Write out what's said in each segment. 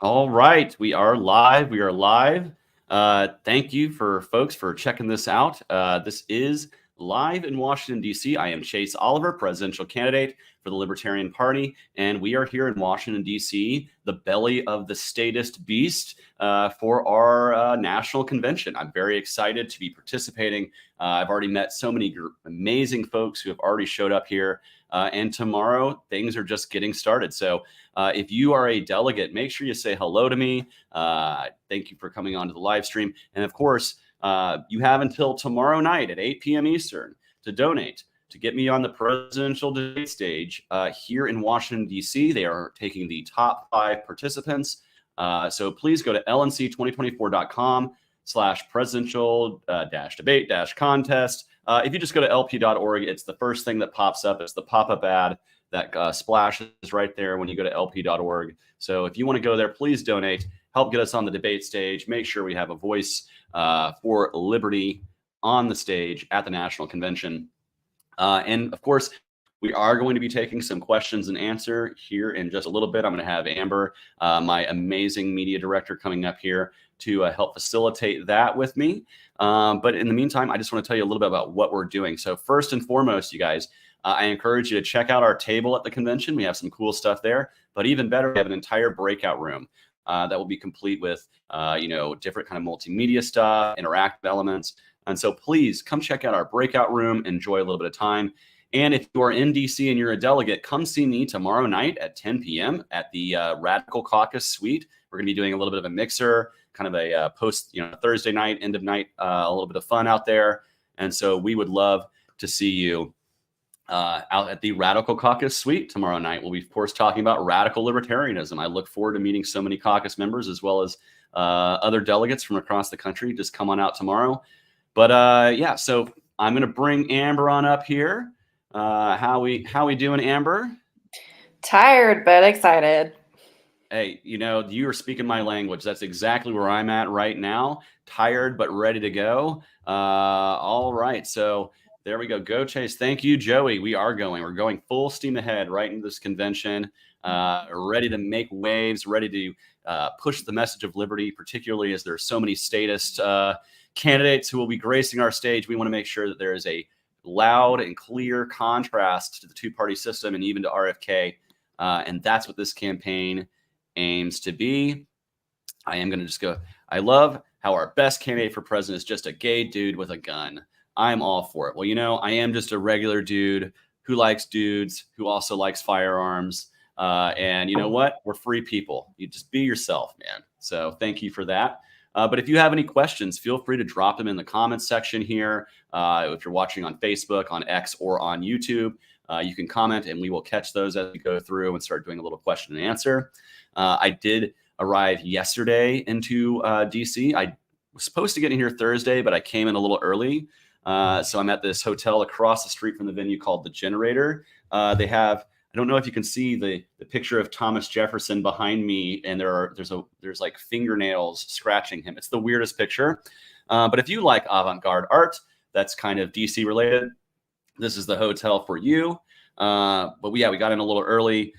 All right, we are live. We are live. Thank you for folks for checking this out. This is live in Washington, D.C. I am Chase Oliver, presidential candidate for the Libertarian Party, and we are here in Washington, D.C., the belly of the statist beast, for our national convention. I'm very excited to be participating. I've already met so many amazing folks who have already showed up here, and tomorrow things are just getting started. So if you are a delegate, make sure you say hello to me. Thank you for coming on to the live stream. And of course, you have until tomorrow night at 8 p.m. Eastern to donate to get me on the presidential debate stage here in Washington, D.C. They are taking the top 5 participants. So please go to lnc2024.com/presidential-debate-contest. If you just go to lp.org, it's the first thing that pops up. It's the pop-up ad that splashes right there when you go to lp.org. So if you want to go there, please donate, help get us on the debate stage, make sure we have a voice for liberty on the stage at the National Convention. And of course, we are going to be taking some questions and answer here in just a little bit. I'm going to have Amber, my amazing media director, coming up here to help facilitate that with me. But in the meantime, I just want to tell you a little bit about what we're doing. So first and foremost, you guys, I encourage you to check out our table at the convention. We have some cool stuff there, but even better, we have an entire breakout room that will be complete with, different kind of multimedia stuff, interactive elements. And so please come check out our breakout room, enjoy a little bit of time. And if you are in DC and you're a delegate, come see me tomorrow night at 10 p.m. at the Radical Caucus Suite. We're going to be doing a little bit of a mixer, kind of a post, Thursday night, end of night, a little bit of fun out there. And so we would love to see you out at the Radical Caucus Suite tomorrow night. We'll be, of course, talking about radical libertarianism. I look forward to meeting so many caucus members as well as other delegates from across the country. Just come on out tomorrow. But so I'm going to bring Amber on up here. How we doing, Amber? Tired, but excited. Hey, you are speaking my language. That's exactly where I'm at right now. Tired, but ready to go. All right. So there we go. Go Chase. Thank you, Joey. We're going full steam ahead right into this convention, ready to make waves, ready to push the message of liberty, particularly as there's so many statist candidates who will be gracing our stage. We want to make sure that there is a loud and clear contrast to the two-party system and even to RFK. And that's what this campaign aims to be. I am going to just go. I love how our best candidate for president is just a gay dude with a gun. I'm all for it. Well, I am just a regular dude who likes dudes, who also likes firearms. And you know what? We're free people. You just be yourself, man. So thank you for that. But if you have any questions, feel free to drop them in the comments section here. If you're watching on Facebook, on X, or on YouTube, you can comment and we will catch those as we go through and start doing a little question and answer. I did arrive yesterday into DC. I was supposed to get in here Thursday, but I came in a little early. So I'm at this hotel across the street from the venue called The Generator. They have, I don't know if you can see the picture of Thomas Jefferson behind me, and there's like fingernails scratching him. It's the weirdest picture. But if you like avant-garde art, that's kind of DC related, this is the hotel for you. But we got in a little early.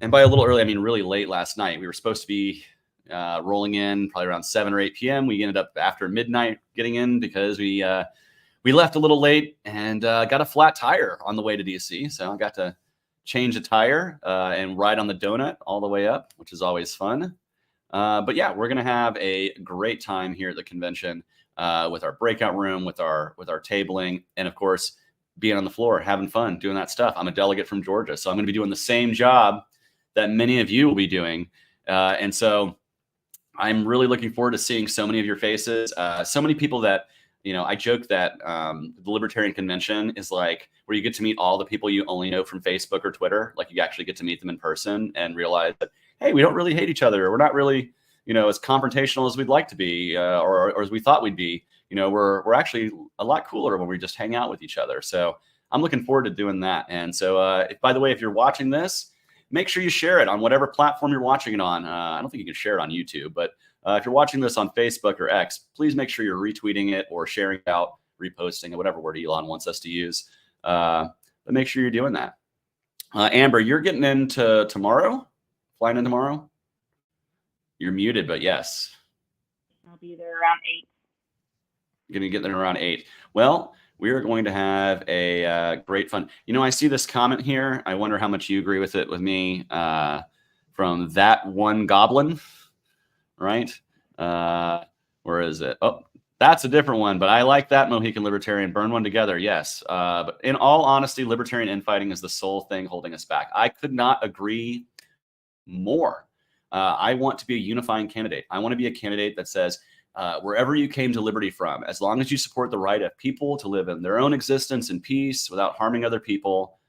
And by a little early, I mean really late last night. We were supposed to be rolling in probably around 7 or 8 p.m. We ended up after midnight getting in because we left a little late and got a flat tire on the way to DC. So I got to change a tire and ride on the donut all the way up, which is always fun. But yeah, we're going to have a great time here at the convention with our breakout room, with our tabling, and of course, being on the floor, having fun, doing that stuff. I'm a delegate from Georgia, so I'm going to be doing the same job that many of you will be doing. And so I'm really looking forward to seeing so many of your faces, so many people that, I joke that the Libertarian Convention is like where you get to meet all the people you only know from Facebook or Twitter. Like you actually get to meet them in person and realize that, hey, we don't really hate each other. We're not really, as confrontational as we'd like to be or as we thought we'd be. We're actually a lot cooler when we just hang out with each other. So I'm looking forward to doing that. And so, by the way, if you're watching this, make sure you share it on whatever platform you're watching it on. I don't think you can share it on YouTube, but if you're watching this on Facebook or X, please make sure you're retweeting it or sharing it out, reposting it, whatever word Elon wants us to use. But make sure you're doing that. Amber, you're getting into tomorrow? Flying in tomorrow? You're muted, but yes. I'll be there around 8. Going to get there around 8. Well, we are going to have a great fun. I see this comment here. I wonder how much you agree with it with me from that one goblin, right? Where is it? Oh, that's a different one, but I like that Mohican Libertarian. Burn one together, yes. But in all honesty, libertarian infighting is the sole thing holding us back. I could not agree more. I want to be a unifying candidate. I want to be a candidate that says, wherever you came to liberty from, as long as you support the right of people to live in their own existence in peace without harming other people,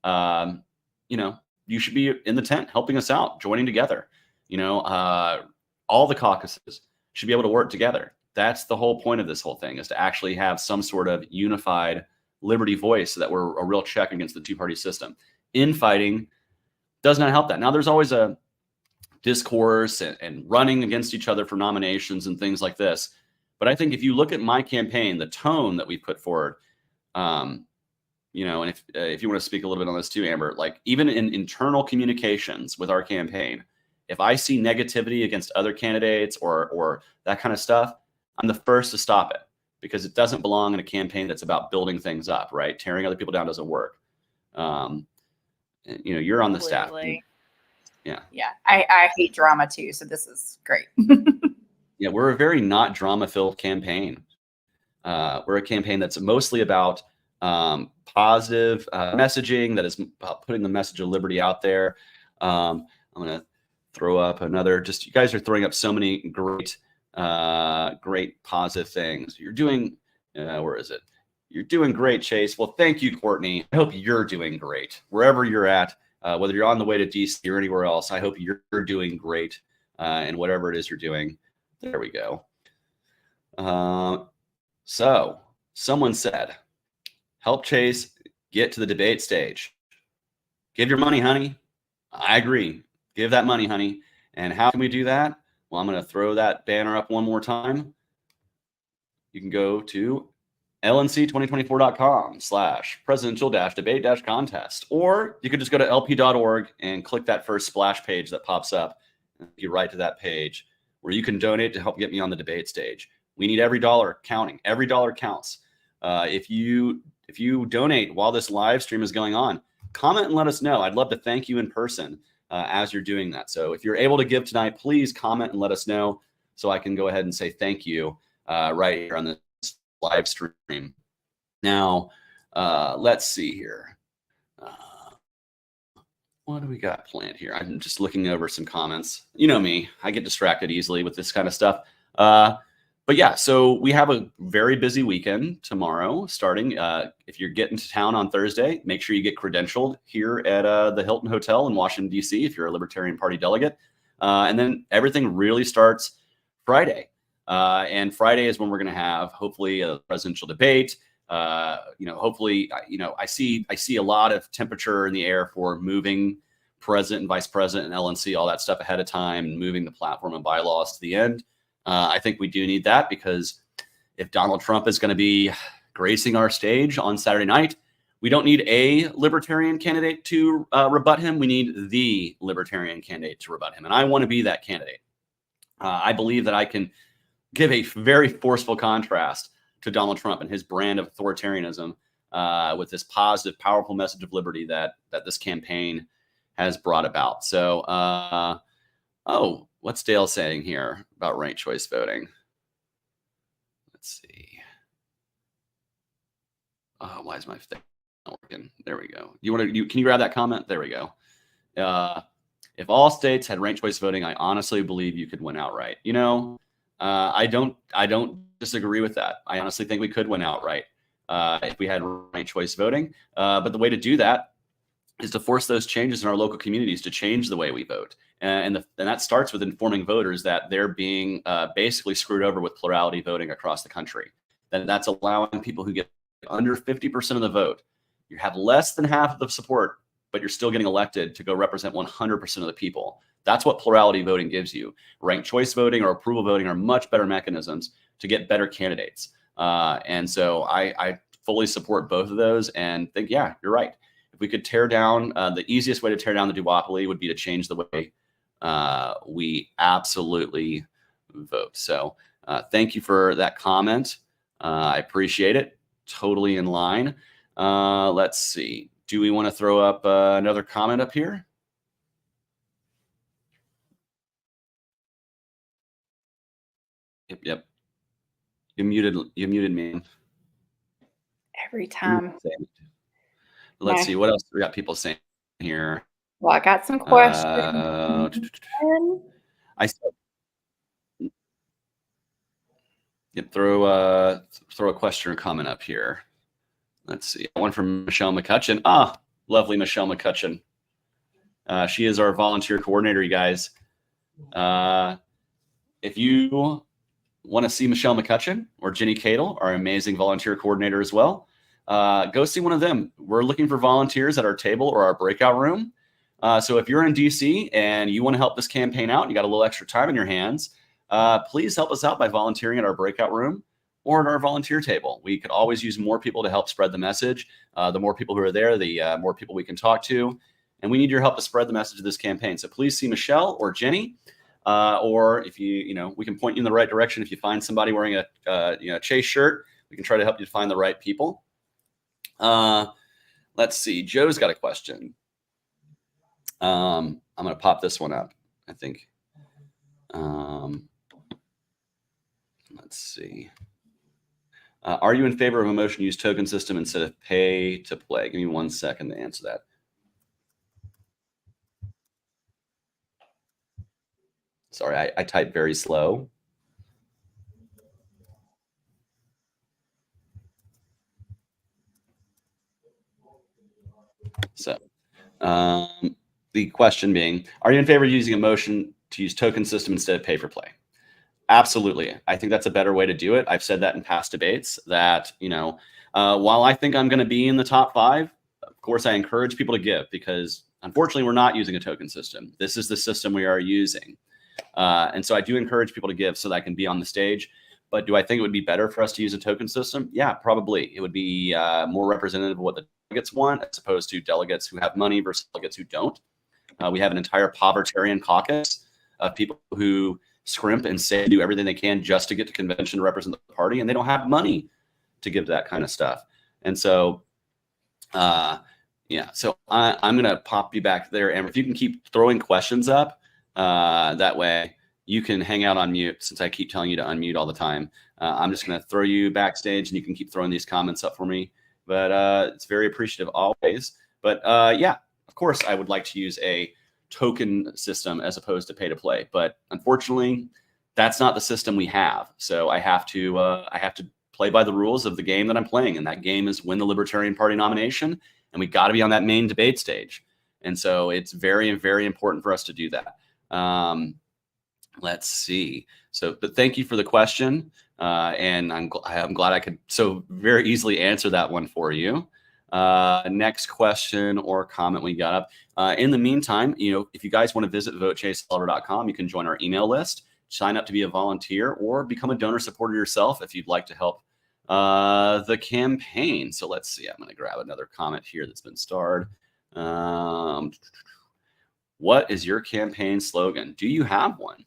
you should be in the tent helping us out, joining together. All the caucuses should be able to work together. That's the whole point of this whole thing, is to actually have some sort of unified liberty voice so that we're a real check against the two-party system. Infighting does not help that. Now, there's always a discourse and running against each other for nominations and things like this. But I think if you look at my campaign, the tone that we put forward, and if you want to speak a little bit on this too, Amber, like even in internal communications with our campaign, if I see negativity against other candidates or that kind of stuff, I'm the first to stop it, because it doesn't belong in a campaign that's about building things up, right? Tearing other people down doesn't work. You're on the staff. Yeah. I hate drama too, so this is great. Yeah, we're a very not drama-filled campaign. We're a campaign that's mostly about positive messaging, that is putting the message of liberty out there. I'm going to throw up another, you guys are throwing up so many great positive things. You're doing, where is it? You're doing great, Chase. Well, thank you, Courtney. I hope you're doing great wherever you're at. Whether you're on the way to DC or anywhere else, I hope you're doing great in whatever it is you're doing. There we go. So someone said, help Chase get to the debate stage. Give your money, honey. I agree. Give that money, honey. And how can we do that? Well, I'm going to throw that banner up one more time. You can go to lnc2024.com/presidential-debate-contest. Or you could just go to lp.org and click that first splash page that pops up. And you right to that page where you can donate to help get me on the debate stage. We need every dollar counting. Every dollar counts. If you donate while this live stream is going on, comment and let us know. I'd love to thank you in person as you're doing that. So if you're able to give tonight, please comment and let us know so I can go ahead and say thank you right here on this live stream. Now, let's see here. What do we got planned here? I'm just looking over some comments. You know me, I get distracted easily with this kind of stuff. But yeah, so we have a very busy weekend tomorrow starting. If you're getting to town on Thursday, make sure you get credentialed here at the Hilton Hotel in Washington, D.C. if you're a Libertarian Party delegate. And then everything really starts Friday. And Friday is when we're going to have hopefully a presidential debate. Hopefully, I see a lot of temperature in the air for moving president and vice president and LNC, all that stuff ahead of time, and moving the platform and bylaws to the end. I think we do need that, because if Donald Trump is going to be gracing our stage on Saturday night, we don't need a libertarian candidate to rebut him. We need the libertarian candidate to rebut him. And I want to be that candidate. I believe that I can give a very forceful contrast to Donald Trump and his brand of authoritarianism with this positive, powerful message of liberty that this campaign has brought about. So, what's Dale saying here about ranked choice voting? Let's see. Oh, why is my thing not working? There we go. Can you grab that comment? There we go. If all states had ranked choice voting, I honestly believe you could win outright. I don't disagree with that. I honestly think we could win outright if we had ranked choice voting. But the way to do that is to force those changes in our local communities to change the way we vote. And that starts with informing voters that they're being basically screwed over with plurality voting across the country. That's allowing people who get under 50% of the vote. You have less than half of the support, but you're still getting elected to go represent 100% of the people. That's what plurality voting gives you. Ranked choice voting or approval voting are much better mechanisms to get better candidates. And so I fully support both of those and think, yeah, you're right. If we could tear down, the easiest way to tear down the duopoly would be to change the way we absolutely vote. So thank you for that comment. I appreciate it. Totally in line. Let's see. Do we want to throw up another comment up here? Yep. You muted me. Every time. Let's see what else we got people saying here. Well, I got some questions. I yep, throw a question or comment up here. Let's see. One from Michelle McCutcheon. Lovely Michelle McCutcheon. She is our volunteer coordinator, you guys. If you want to see Michelle McCutcheon or Jenny Cadle, our amazing volunteer coordinator as well, go see one of them. We're looking for volunteers at our table or our breakout room. So if you're in DC and you want to help this campaign out, and you got a little extra time in your hands, please help us out by volunteering at our breakout room or at our volunteer table. We could always use more people to help spread the message. The more people who are there, the more people we can talk to. And we need your help to spread the message of this campaign. So please see Michelle or Jenny, or if we can point you in the right direction. If you find somebody wearing a Chase shirt, we can try to help you find the right people. Let's see. Joe's got a question. I'm going to pop this one up, I think. Let's see. Are you in favor of a motion use token system instead of pay to play? Give me 1 second to answer that. Sorry, I type very slow. So the question being, are you in favor of using a motion to use token system instead of pay for play? Absolutely. I think that's a better way to do it. I've said that in past debates that, while I think I'm going to be in the top 5, of course, I encourage people to give because unfortunately, we're not using a token system. This is the system we are using. And so I do encourage people to give so that I can be on the stage. But do I think it would be better for us to use a token system? Yeah, probably. It would be more representative of what the delegates want as opposed to delegates who have money versus delegates who don't. We have an entire povertarian caucus of people who scrimp and say do everything they can just to get to convention to represent the party, and they don't have money to give to that kind of stuff. And so, so I'm going to pop you back there. And if you can keep throwing questions up, that way you can hang out on mute since I keep telling you to unmute all the time. I'm just going to throw you backstage and you can keep throwing these comments up for me. But it's very appreciative always. But of course, I would like to use a token system as opposed to pay to play. But unfortunately, that's not the system we have. So I have to play by the rules of the game that I'm playing. And that game is win the Libertarian Party nomination. And we got to be on that main debate stage. And so it's very, very important for us to do that. Let's see. So, but thank you for the question. And I'm glad I could so very easily answer that one for you. Next question or comment we got up. In the meantime, if you guys want to visit votechaseoliver.com, you can join our email list, sign up to be a volunteer, or become a donor supporter yourself if you'd like to help the campaign. So let's see. I'm going to grab another comment here that's been starred. What is your campaign slogan? Do you have one?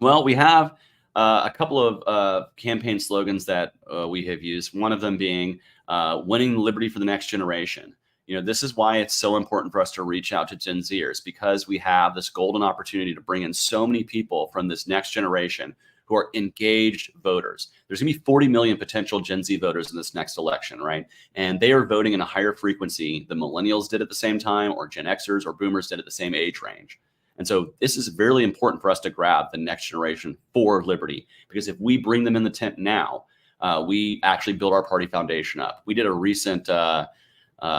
Well, we have a couple of campaign slogans that we have used. One of them being winning liberty for the next generation. This is why it's so important for us to reach out to Gen Zers, because we have this golden opportunity to bring in so many people from this next generation who are engaged voters. There's going to be 40 million potential Gen Z voters in this next election, right? And they are voting in a higher frequency than millennials did at the same time, or Gen Xers or boomers did at the same age range. And so this is very important for us to grab the next generation for liberty, because if we bring them in the tent now, we actually build our party foundation up. We did a recent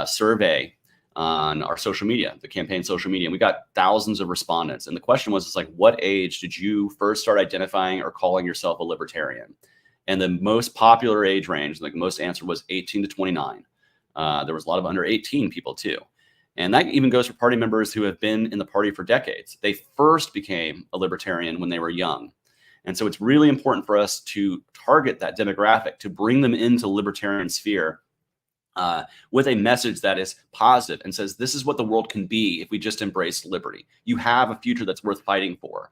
survey on our social media, the campaign social media, and we got thousands of respondents. And the question was, it's like, what age did you first start identifying or calling yourself a libertarian? And the most popular age range, like most answer, was 18 to 29. There was a lot of under 18 people too. And that even goes for party members who have been in the party for decades. They first became a libertarian when they were young. And so it's really important for us to target that demographic, to bring them into the libertarian sphere with a message that is positive and says, this is what the world can be if we just embrace liberty. You have a future that's worth fighting for.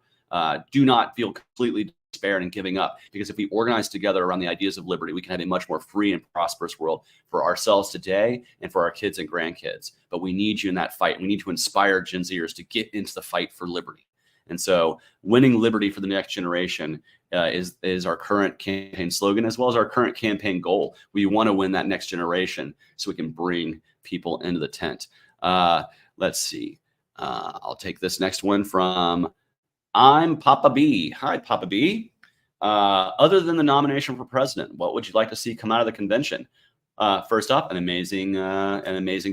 Do not feel completely despaired and giving up, because if we organize together around the ideas of liberty, we can have a much more free and prosperous world for ourselves today and for our kids and grandkids. But we need you in that fight. We need to inspire Gen Zers to get into the fight for liberty. And so winning liberty for the next generation is our current campaign slogan, as well as our current campaign goal. We want to win that next generation so we can bring people into the tent. Let's see. I'll take this next one from I'm Papa B. Hi, Papa B. Other than the nomination for president, what would you like to see come out of the convention? First up, an amazing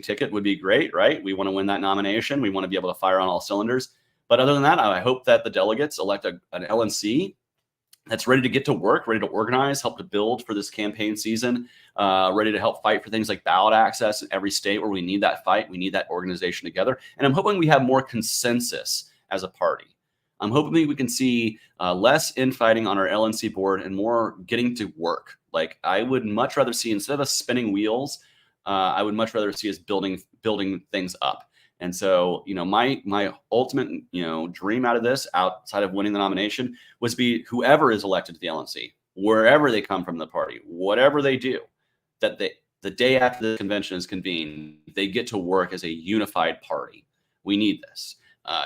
ticket would be great, right? We want to win that nomination. We want to be able to fire on all cylinders. But other than that, I hope that the delegates elect an LNC that's ready to get to work, ready to organize, help to build for this campaign season, ready to help fight for things like ballot access in every state where we need that fight. We need that organization together. And I'm hoping we have more consensus as a party. I'm hoping we can see less infighting on our LNC board and more getting to work. Like, I would much rather see, instead of us spinning wheels, I would much rather see us building things up. And so, my ultimate, dream out of this, outside of winning the nomination, was be whoever is elected to the LNC, wherever they come from the party, whatever they do, that the day after the convention is convened, they get to work as a unified party. We need this.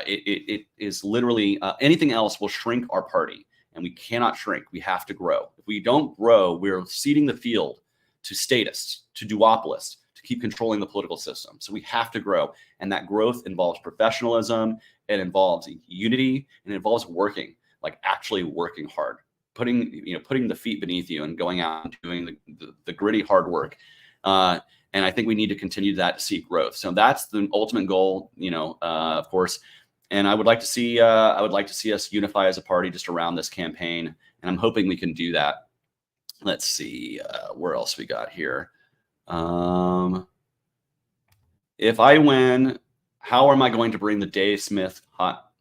It is literally anything else will shrink our party, and we cannot shrink. We have to grow. If we don't grow, we're ceding the field to statists, to duopolists, to keep controlling the political system. So we have to grow, and that growth involves professionalism, it involves unity, and it involves working, like actually working hard, putting the feet beneath you and going out and doing the gritty hard work. And I think we need to continue that to see growth. So that's the ultimate goal, of course. And I would like to see us unify as a party just around this campaign. And I'm hoping we can do that. Let's see where else we got here. If I win, how am I going to bring the Dave Smith,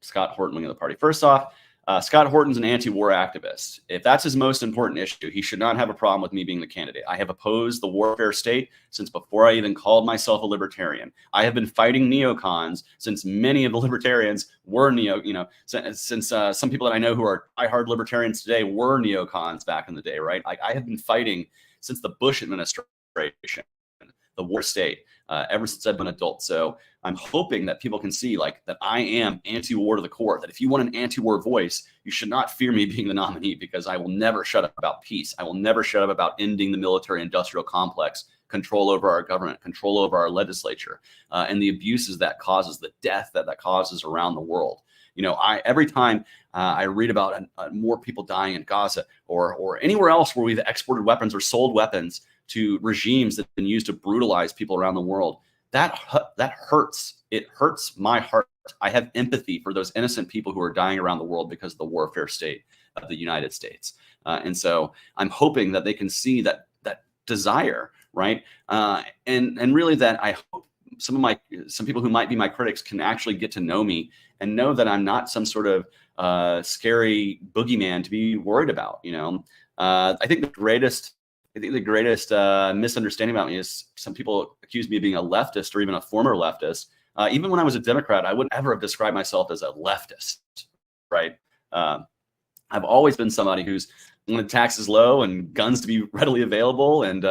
Scott Horton wing of the party? First off, Scott Horton's an anti-war activist. If that's his most important issue, he should not have a problem with me being the candidate. I have opposed the warfare state since before I even called myself a libertarian. I have been fighting neocons since many of the libertarians were since some people that I know who are diehard libertarians today were neocons back in the day, right? I have been fighting since the Bush administration, the war state, ever since I've been an adult. So I'm hoping that people can see that I am anti-war to the core, that if you want an anti-war voice, you should not fear me being the nominee, because I will never shut up about peace. I will never shut up about ending the military industrial complex, control over our government, control over our legislature, and the abuses that causes, the death that causes around the world. Every time I read about more people dying in Gaza or anywhere else where we've exported weapons or sold weapons to regimes that have been used to brutalize people around the world, that hurts. It hurts my heart. I have empathy for those innocent people who are dying around the world because of the warfare state of the United States. And so I'm hoping that they can see that desire, right? And really that I hope some people who might be my critics can actually get to know me and know that I'm not some sort of scary boogeyman to be worried about. I think the greatest misunderstanding about me is some people accuse me of being a leftist or even a former leftist. Even when I was a Democrat, I would never have described myself as a leftist, right? I've always been somebody who's wanted taxes low and guns to be readily available, and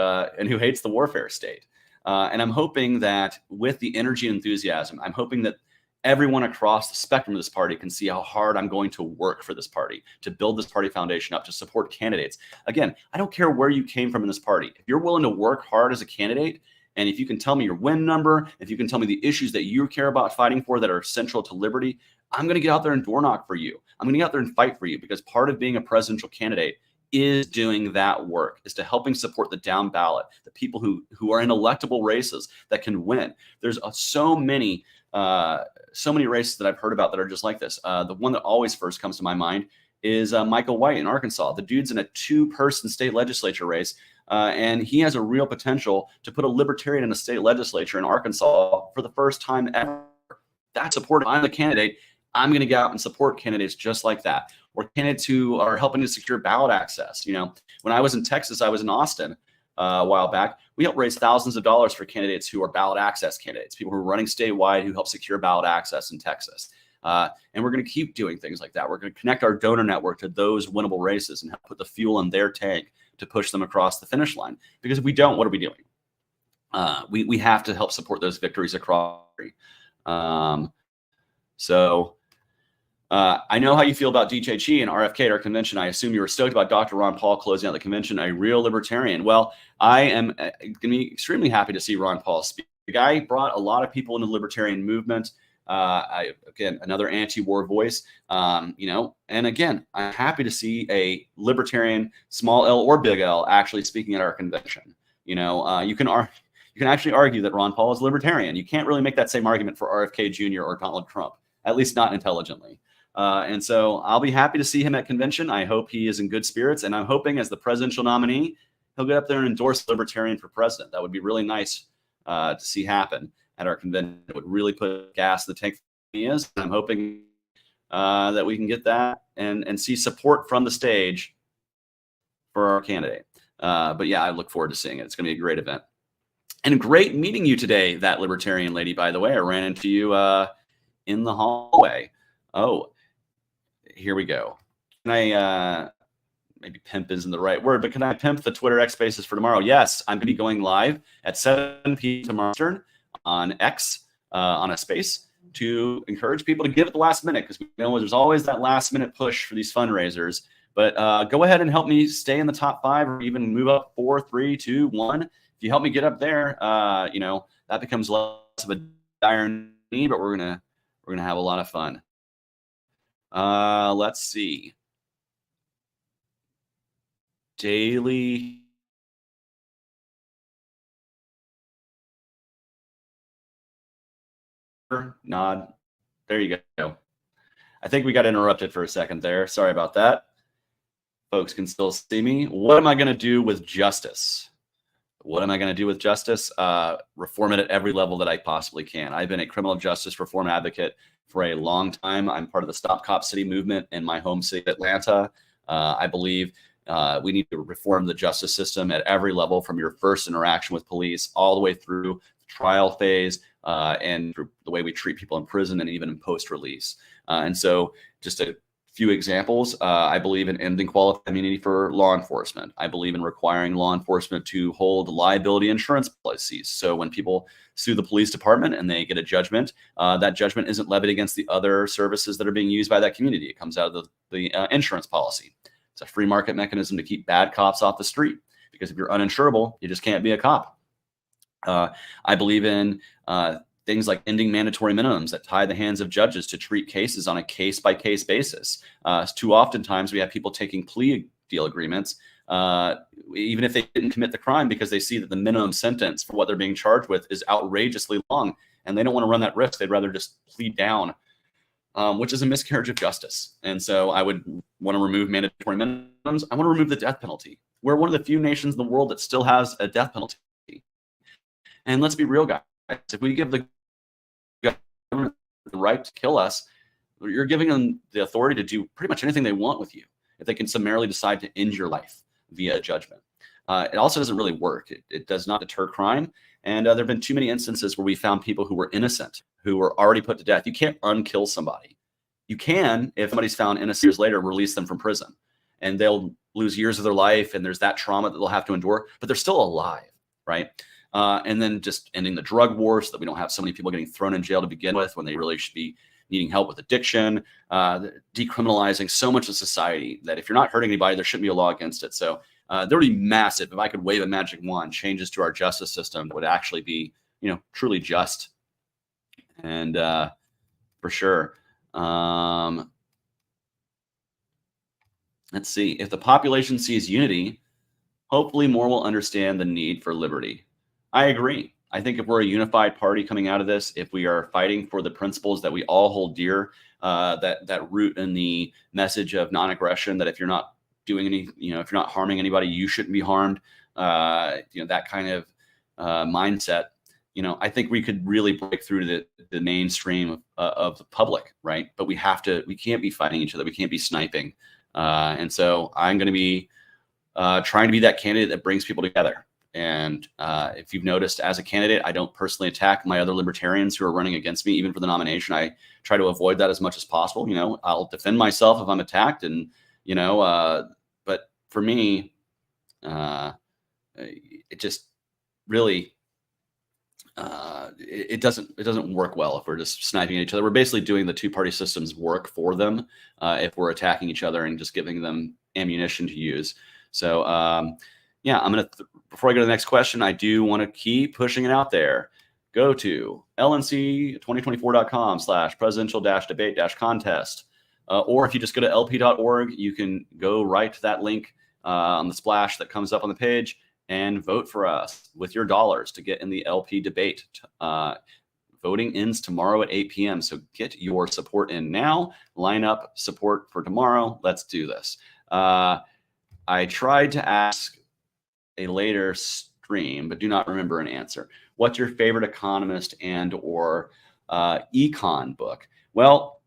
who hates the warfare state. And I'm hoping that with the energy and enthusiasm, I'm hoping that everyone across the spectrum of this party can see how hard I'm going to work for this party, to build this party foundation up, to support candidates. Again, I don't care where you came from in this party. If you're willing to work hard as a candidate, and if you can tell me your win number, if you can tell me the issues that you care about fighting for that are central to liberty, I'm going to get out there and door knock for you. I'm going to get out there and fight for you, because part of being a presidential candidate is doing that work, is to helping support the down ballot, the people who are in electable races that can win. There's so many races that I've heard about that are just like this. The one that always first comes to my mind is Michael White in Arkansas. The dude's in a 2-person state legislature race, and he has a real potential to put a libertarian in a state legislature in Arkansas for the first time ever. That's support. I'm the candidate. I'm going to go out and support candidates just like that, or candidates who are helping to secure ballot access. When I was in Texas, I was in Austin. a while back. We helped raise thousands of dollars for candidates who are ballot access candidates, people who are running statewide who help secure ballot access in Texas. And we're going to keep doing things like that. We're going to connect our donor network to those winnable races and help put the fuel in their tank to push them across the finish line. Because if we don't, what are we doing? We have to help support those victories across. I know how you feel about DHE and RFK at our convention. I assume you were stoked about Dr. Ron Paul closing out the convention, a real libertarian. Well, I am going to be extremely happy to see Ron Paul speak. The guy brought a lot of people into the libertarian movement. Again, another anti-war voice, and again, I'm happy to see a libertarian, small L or big L, actually speaking at our convention. You can actually argue that Ron Paul is libertarian. You can't really make that same argument for RFK Jr. or Donald Trump, at least not intelligently. And so I'll be happy to see him at convention. I hope he is in good spirits, and I'm hoping as the presidential nominee, he'll get up there and endorse libertarian for president. That would be really nice to see happen at our convention. It would really put gas in the tank for he is. I'm hoping that we can get that and see support from the stage for our candidate. But yeah, I look forward to seeing it. It's going to be a great event. And great meeting you today, that libertarian lady, by the way. I ran into you in the hallway. Oh, here we go. Can I, maybe pimp isn't the right word, but can I pimp the Twitter X Spaces for tomorrow? Yes, I'm going to be going live at 7 p.m. tomorrow Eastern on X, on a space, to encourage people to give at the last minute, because we know there's always that last minute push for these fundraisers. But go ahead and help me stay in the top 5 or even move up 4, 3, 2, 1. If you help me get up there, that becomes less of a dire need, but we're gonna have a lot of fun. Let's see. Daily nod. There you go. I think we got interrupted for a second there. Sorry about that. Folks can still see me. What am I going to do with justice? What am I going to do with justice? Reform it at every level that I possibly can. I've been a criminal justice reform advocate for a long time. I'm part of the Stop Cop City movement in my home city, Atlanta. I believe we need to reform the justice system at every level, from your first interaction with police all the way through the trial phase, and through the way we treat people in prison and even in post-release. And so just a few examples. I believe in ending qualified immunity for law enforcement. I believe in requiring law enforcement to hold liability insurance policies. So when people sue the police department and they get a judgment, that judgment isn't levied against the other services that are being used by that community. It comes out of the insurance policy. It's a free market mechanism to keep bad cops off the street, because if you're uninsurable, you just can't be a cop. I believe in things like ending mandatory minimums that tie the hands of judges to treat cases on a case-by-case basis. Too oftentimes we have people taking plea deal agreements, even if they didn't commit the crime, because they see that the minimum sentence for what they're being charged with is outrageously long, and they don't want to run that risk. They'd rather just plead down, which is a miscarriage of justice. And so I would want to remove mandatory minimums. I want to remove the death penalty. We're one of the few nations in the world that still has a death penalty. And let's be real, guys. If we give the government the right to kill us, you're giving them the authority to do pretty much anything they want with you if they can summarily decide to end your life via judgment. It also doesn't really work. It does not deter crime. And there have been too many instances where we found people who were innocent, who were already put to death. You can't unkill somebody. You can, if somebody's found innocent years later, release them from prison. And they'll lose years of their life, and there's that trauma that they'll have to endure, but they're still alive, right? And then just ending the drug war so that we don't have so many people getting thrown in jail to begin with when they really should be needing help with addiction, decriminalizing so much of society that if you're not hurting anybody, there shouldn't be a law against it. So there would be massive, if I could wave a magic wand, changes to our justice system that would actually be, truly just. And for sure. Let's see. If the population sees unity, hopefully more will understand the need for liberty. I agree. I think if we're a unified party coming out of this, if we are fighting for the principles that we all hold dear, that root in the message of non-aggression, that if you're not doing any, if you're not harming anybody, you shouldn't be harmed, that kind of mindset, I think we could really break through to the mainstream of the public, right? But we can't be fighting each other. We can't be sniping. And so I'm going to be trying to be that candidate that brings people together. And if you've noticed, as a candidate, I don't personally attack my other libertarians who are running against me, even for the nomination. I try to avoid that as much as possible. You know, I'll defend myself if I'm attacked, and you know, but for me, it just really it doesn't work well if we're just sniping at each other. We're basically doing the two-party system's work for them if we're attacking each other and just giving them ammunition to use. So yeah, I'm gonna before I go to the next question, I do want to keep pushing it out there. Go to lnc2024.com/presidential-debate-contest, or if you just go to lp.org, you can go right to that link on the splash that comes up on the page and vote for us with your dollars to get in the LP debate. Voting ends tomorrow at 8 p.m. So get your support in now. Line up support for tomorrow. Let's do this. I tried to ask a later stream, but do not remember an answer. What's your favorite economist and or econ book? Well,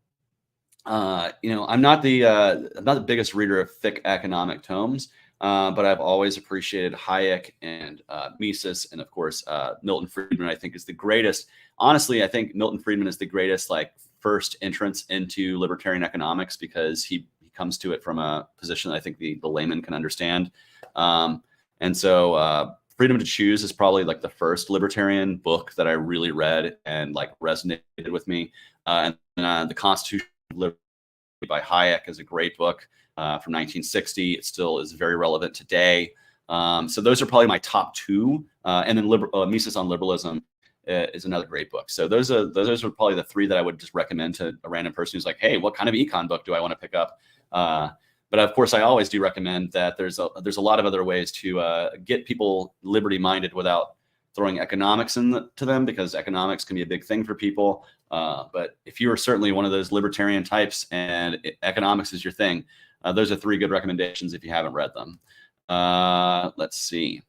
you know, I'm not the biggest reader of thick economic tomes. But I've always appreciated Hayek and Mises, and of course Milton Friedman. I think is the greatest. Honestly, I think Milton Friedman is the greatest like first entrance into libertarian economics because he comes to it from a position that I think the layman can understand. And so Freedom to Choose is probably like the first libertarian book that I really read and like resonated with me. And The Constitution of Liberty by Hayek is a great book. From 1960. It still is very relevant today. So those are probably my top two. And then Mises on Liberalism is another great book. So those are probably the three that I would just recommend to a random person who's like, hey, what kind of econ book do I want to pick up? But of course, I always do recommend that there's a lot of other ways to get people liberty-minded without throwing economics into them, because economics can be a big thing for people. But if you are certainly one of those libertarian types and economics is your thing, those are three good recommendations if you haven't read them. Let's see.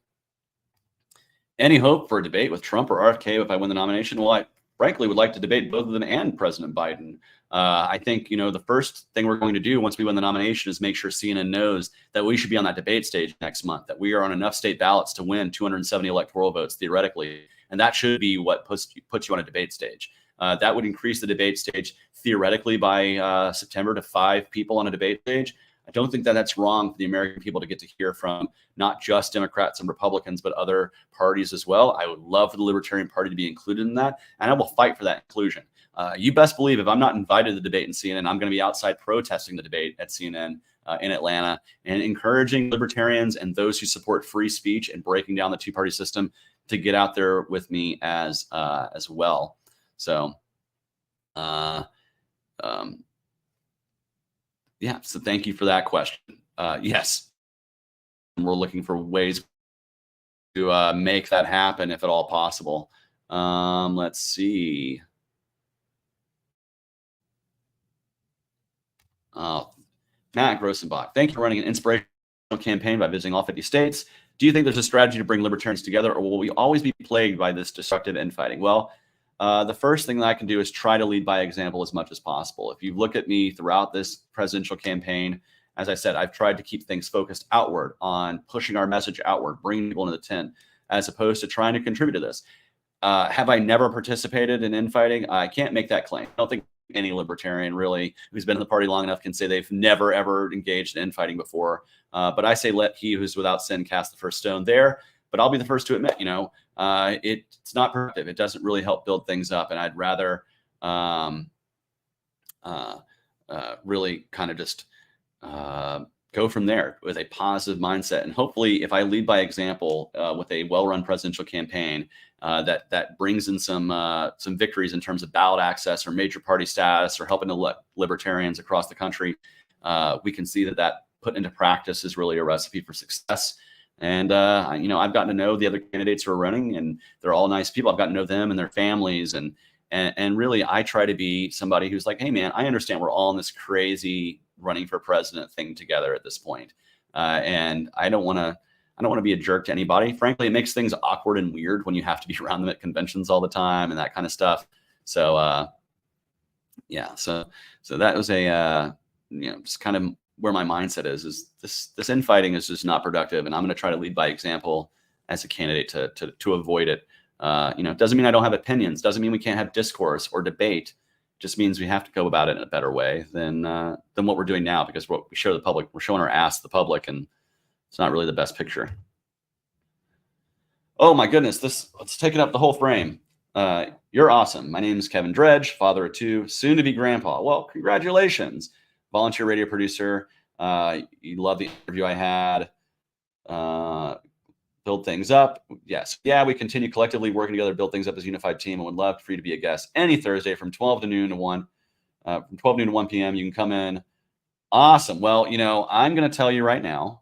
Any hope for a debate with Trump or RFK if I win the nomination? Well, I frankly would like to debate both of them and President Biden. I think, you know, the first thing we're going to do once we win the nomination is make sure CNN knows that we should be on that debate stage next month, that we are on enough state ballots to win 270 electoral votes theoretically. And that should be what puts you on a debate stage. That would increase the debate stage theoretically by September to 5 people on a debate stage. I don't think that that's wrong for the American people to get to hear from not just Democrats and Republicans, but other parties as well. I would love for the Libertarian Party to be included in that, and I will fight for that inclusion. You best believe if I'm not invited to the debate in CNN, I'm going to be outside protesting the debate at CNN in Atlanta and encouraging libertarians and those who support free speech and breaking down the two-party system to get out there with me as well. So, yeah, so thank you for that question. Yes, we're looking for ways to make that happen if at all possible. Let's see. Matt Grossenbach, thank you for running an inspirational campaign by visiting all 50 states. Do you think there's a strategy to bring libertarians together, or will we always be plagued by this destructive infighting? Well, the first thing that I can do is try to lead by example as much as possible. If you look at me throughout this presidential campaign, as I said, I've tried to keep things focused outward on pushing our message outward, bringing people into the tent, as opposed to trying to contribute to this. Have I never participated in infighting? I can't make that claim. I don't think any libertarian really who's been in the party long enough can say they've never, ever engaged in infighting before. But I say, let he who's without sin cast the first stone there. But I'll be the first to admit, you know, it's not productive. It doesn't really help build things up. And I'd rather really kind of just go from there with a positive mindset. And hopefully, if I lead by example with a well-run presidential campaign that brings in some victories in terms of ballot access or major party status or helping to elect libertarians across the country, we can see that put into practice is really a recipe for success. And, you know, I've gotten to know the other candidates who are running, and they're all nice people. I've gotten to know them and their families. And really, I try to be somebody who's like, hey, man, I understand we're all in this crazy running for president thing together at this point. And I don't want to be a jerk to anybody. Frankly, it makes things awkward and weird when you have to be around them at conventions all the time and that kind of stuff. So, yeah, so that was a, you know, just kind of where my mindset is this infighting is just not productive, and I'm going to try to lead by example as a candidate to avoid it. It doesn't mean I don't have opinions. Doesn't mean we can't have discourse or debate. Just means we have to go about it in a better way than what we're doing now, because what we show the public, we're showing our ass to the public, and it's not really the best picture. Oh my goodness, let's take it up the whole frame. You're awesome. My name is Kevin Dredge, father of 2, soon to be grandpa. Well, congratulations. Volunteer radio producer. You love the interview I had. Build things up. Yes. Yeah, we continue collectively working together to build things up as a unified team, and would love for you to be a guest any Thursday from 12 noon to 1 p.m. You can come in. Awesome. Well, I'm going to tell you right now,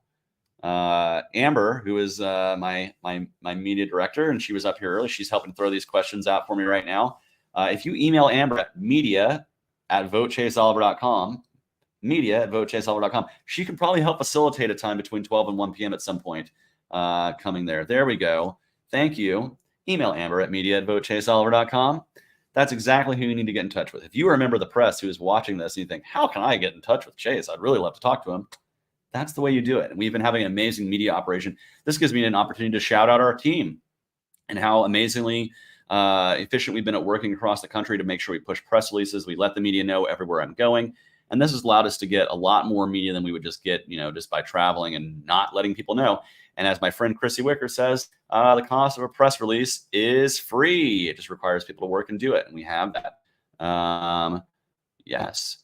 Amber, who is my media director, and she was up here early. She's helping throw these questions out for me right now. If you email Amber at media@votechaseoliver.com, media@votechaseoliver.com, she can probably help facilitate a time between 12 and 1 p.m. at some point coming there. There we go. Thank you. Email Amber at media@votechaseoliver.com. That's exactly who you need to get in touch with. If you are a member of the press who is watching this and you think, how can I get in touch with Chase? I'd really love to talk to him. That's the way you do it. And we've been having an amazing media operation. This gives me an opportunity to shout out our team and how amazingly efficient we've been at working across the country to make sure we push press releases. We let the media know everywhere I'm going. And this has allowed us to get a lot more media than we would just get, just by traveling and not letting people know. And as my friend Chrissy Wicker says, the cost of a press release is free. It just requires people to work and do it. And we have that. Yes.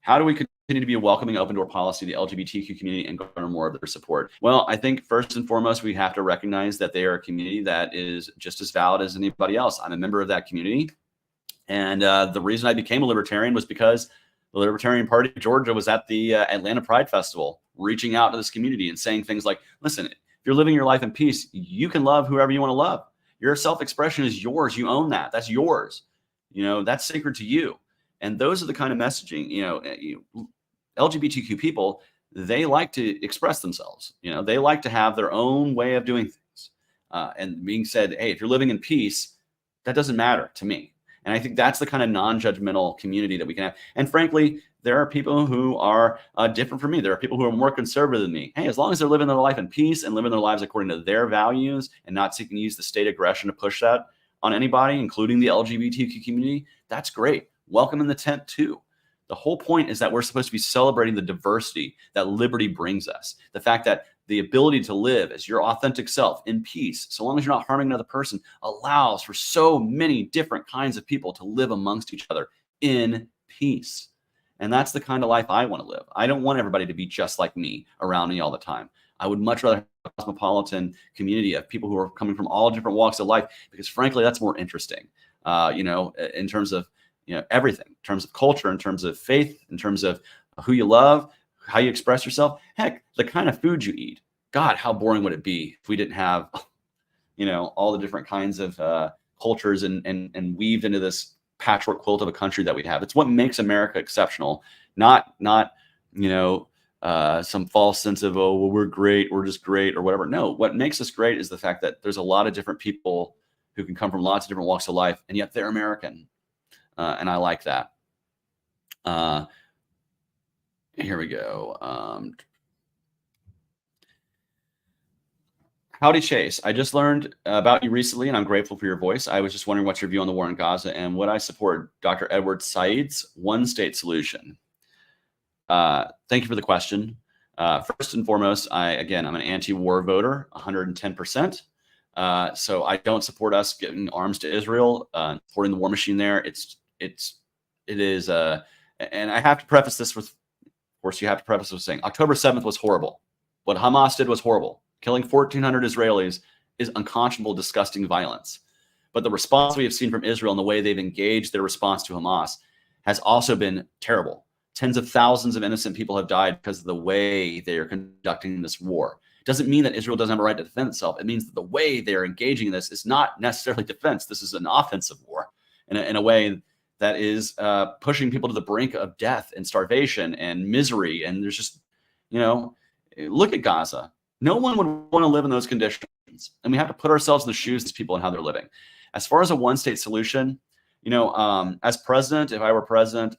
How do we continue to be a welcoming, open door policy to the LGBTQ community and garner more of their support? Well, I think first and foremost, we have to recognize that they are a community that is just as valid as anybody else. I'm a member of that community. And the reason I became a libertarian was because the Libertarian Party of Georgia was at the Atlanta Pride Festival, reaching out to this community and saying things like, listen, if you're living your life in peace, you can love whoever you want to love. Your self-expression is yours. You own that. That's yours. That's sacred to you. And those are the kind of messaging, LGBTQ people, they like to express themselves. They like to have their own way of doing things. And being said, hey, if you're living in peace, that doesn't matter to me. And I think that's the kind of non-judgmental community that we can have. And frankly, there are people who are different from me. There are people who are more conservative than me. Hey, as long as they're living their life in peace and living their lives according to their values and not seeking to use the state aggression to push that on anybody, including the LGBTQ community, that's great. Welcome in the tent too. The whole point is that we're supposed to be celebrating the diversity that liberty brings us. The fact that the ability to live as your authentic self in peace, so long as you're not harming another person, allows for so many different kinds of people to live amongst each other in peace. And that's the kind of life I want to live. I don't want everybody to be just like me around me all the time. I would much rather have a cosmopolitan community of people who are coming from all different walks of life, because frankly, that's more interesting, in terms of everything, in terms of culture, in terms of faith, in terms of who you love, how you express yourself. Heck, the kind of food you eat. God, how boring would it be if we didn't have, all the different kinds of cultures and weaved into this patchwork quilt of a country that we have. It's what makes America exceptional, not some false sense of, oh, well, we're great, we're just great or whatever. No, what makes us great is the fact that there's a lot of different people who can come from lots of different walks of life, and yet they're American. And I like that. Here we go. Howdy, Chase. I just learned about you recently, and I'm grateful for your voice. I was just wondering what's your view on the war in Gaza and would I support Dr. Edward Said's one-state solution? Thank you for the question. First and foremost, I'm an anti-war voter, 110%. So I don't support us giving arms to Israel, supporting the war machine there. It is, and I have to preface this with, of course, you have to preface with saying October 7th was horrible. What Hamas did was horrible. Killing 1,400 Israelis is unconscionable, disgusting violence. But the response we have seen from Israel and the way they've engaged their response to Hamas has also been terrible. Tens of thousands of innocent people have died because of the way they are conducting this war. It doesn't mean that Israel doesn't have a right to defend itself. It means that the way they are engaging in this is not necessarily defense. This is an offensive war in a way that is pushing people to the brink of death and starvation and misery. And there's just, look at Gaza. No one would want to live in those conditions. And we have to put ourselves in the shoes of these people and how they're living. As far as a one-state solution, as president, if I were president,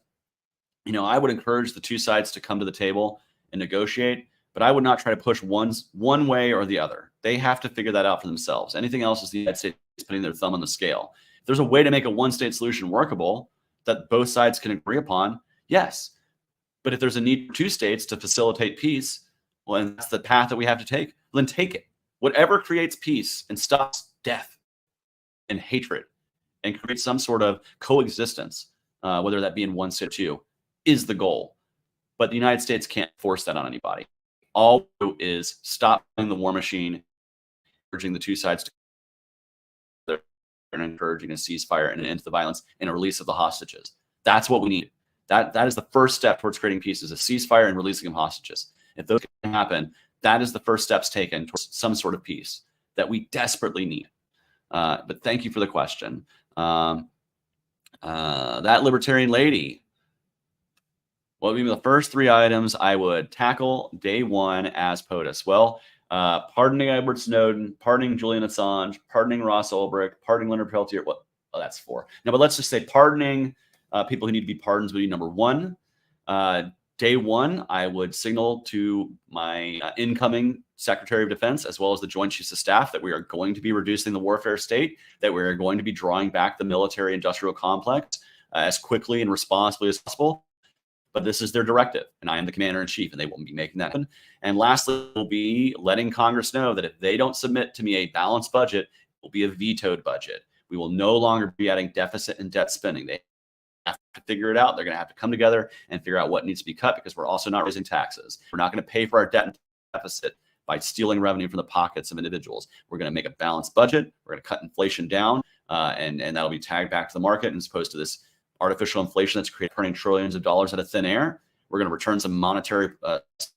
I would encourage the two sides to come to the table and negotiate. but I would not try to push one way or the other. They have to figure that out for themselves. Anything else is the United States putting their thumb on the scale. If there's a way to make a one-state solution workable that both sides can agree upon, yes. But if there's a need for two states to facilitate peace, well, and that's the path that we have to take, then take it. Whatever creates peace and stops death and hatred and creates some sort of coexistence, whether that be in one state or two, is the goal. But the United States can't force that on anybody. All we do is stop the war machine, urging the two sides to and encouraging a ceasefire and an end to the violence and a release of the hostages. That's what we need. That is the first step towards creating peace, is a ceasefire and releasing of hostages. If those can happen, that is the first steps taken towards some sort of peace that we desperately need. But thank you for the question. That libertarian lady, what would be the first three items I would tackle day one as POTUS? Well, pardoning Edward Snowden, pardoning Julian Assange, pardoning Ross Ulbricht, pardoning Leonard Peltier. Well, that's four. No, but let's just say pardoning people who need to be pardoned would be number one. Day one, I would signal to my incoming Secretary of Defense, as well as the Joint Chiefs of Staff, that we are going to be reducing the warfare state, that we are going to be drawing back the military-industrial complex as quickly and responsibly as possible. But this is their directive, and I am the commander-in-chief, and they won't be making that happen. And lastly, we'll be letting Congress know that if they don't submit to me a balanced budget, it will be a vetoed budget. We will no longer be adding deficit and debt spending. They have to figure it out. They're going to have to come together and figure out what needs to be cut, because we're also not raising taxes. We're not going to pay for our debt and deficit by stealing revenue from the pockets of individuals. We're going to make a balanced budget. We're going to cut inflation down, and that'll be tagged back to the market, as opposed to this artificial inflation that's creating trillions of dollars out of thin air. We're going to return some monetary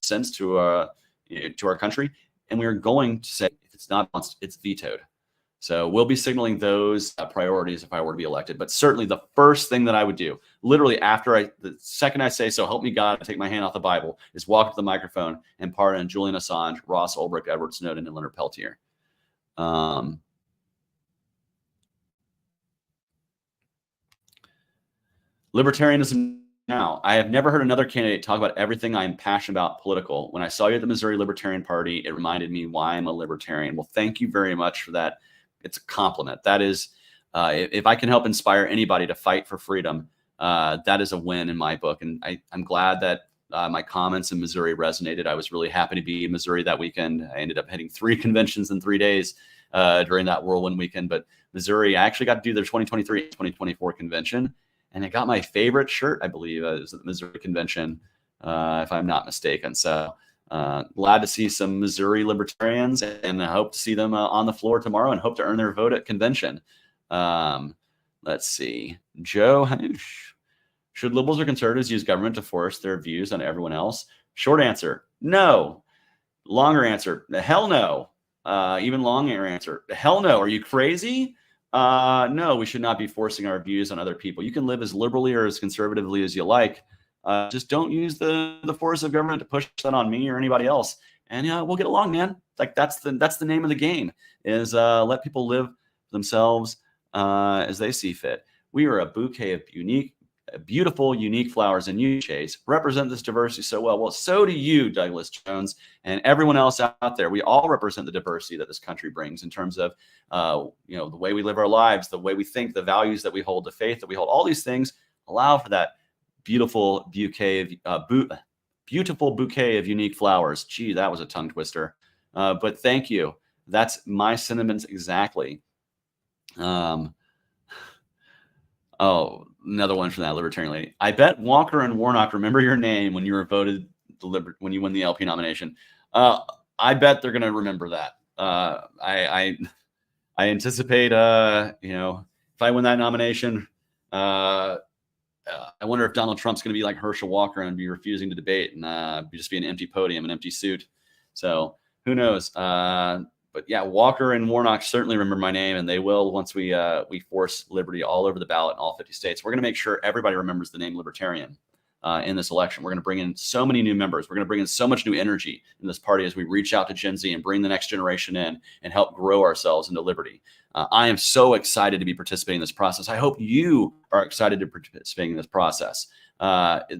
sense to our country, and we are going to say, if it's not balanced, it's vetoed. So we'll be signaling those priorities if I were to be elected. But certainly the first thing that I would do, literally the second I say, so help me God, take my hand off the Bible, is walk up to the microphone and pardon Julian Assange, Ross Ulbricht, Edward Snowden, and Leonard Peltier. Libertarianism now. I have never heard another candidate talk about everything I'm passionate about political. When I saw you at the Missouri Libertarian Party, it reminded me why I'm a libertarian. Well, thank you very much for that. It's a compliment. That is, if I can help inspire anybody to fight for freedom, that is a win in my book. And I'm glad that my comments in Missouri resonated. I was really happy to be in Missouri that weekend. I ended up hitting 3 conventions in 3 days during that whirlwind weekend. But Missouri, I actually got to do their 2023 2024 convention. And I got my favorite shirt, I believe, it was at the Missouri convention, if I'm not mistaken. So glad to see some Missouri libertarians, and I hope to see them on the floor tomorrow, and hope to earn their vote at convention. Let's see. Joe, should liberals or conservatives use government to force their views on everyone else? Short answer, no. Longer answer, hell no. Even longer answer, hell no. Are you crazy? No, we should not be forcing our views on other people. You can live as liberally or as conservatively as you like. Just don't use the force of government to push that on me or anybody else. And we'll get along, man. Like that's the name of the game, is let people live themselves as they see fit. We are a bouquet of beautiful, unique flowers, and you, Chase, represent this diversity so well. Well, so do you, Douglas Jones, and everyone else out there. We all represent the diversity that this country brings in terms of, the way we live our lives, the way we think, the values that we hold, the faith that we hold. All these things allow for that beautiful bouquet of unique flowers. Gee, that was a tongue twister. But thank you. That's my sentiments exactly. Oh, another one from that libertarian lady. I bet Walker and Warnock remember your name when you were voted when you win the LP nomination. I bet they're going to remember that. I anticipate, if I win that nomination, I wonder if Donald Trump's going to be like Herschel Walker and be refusing to debate and just be an empty podium, an empty suit. So who knows? But yeah, Walker and Warnock certainly remember my name, and they will once we force liberty all over the ballot in all 50 states. We're going to make sure everybody remembers the name Libertarian in this election. We're going to bring in so many new members. We're going to bring in so much new energy in this party as we reach out to Gen Z and bring the next generation in and help grow ourselves into liberty. I am so excited to be participating in this process. I hope you are excited to participate in this process.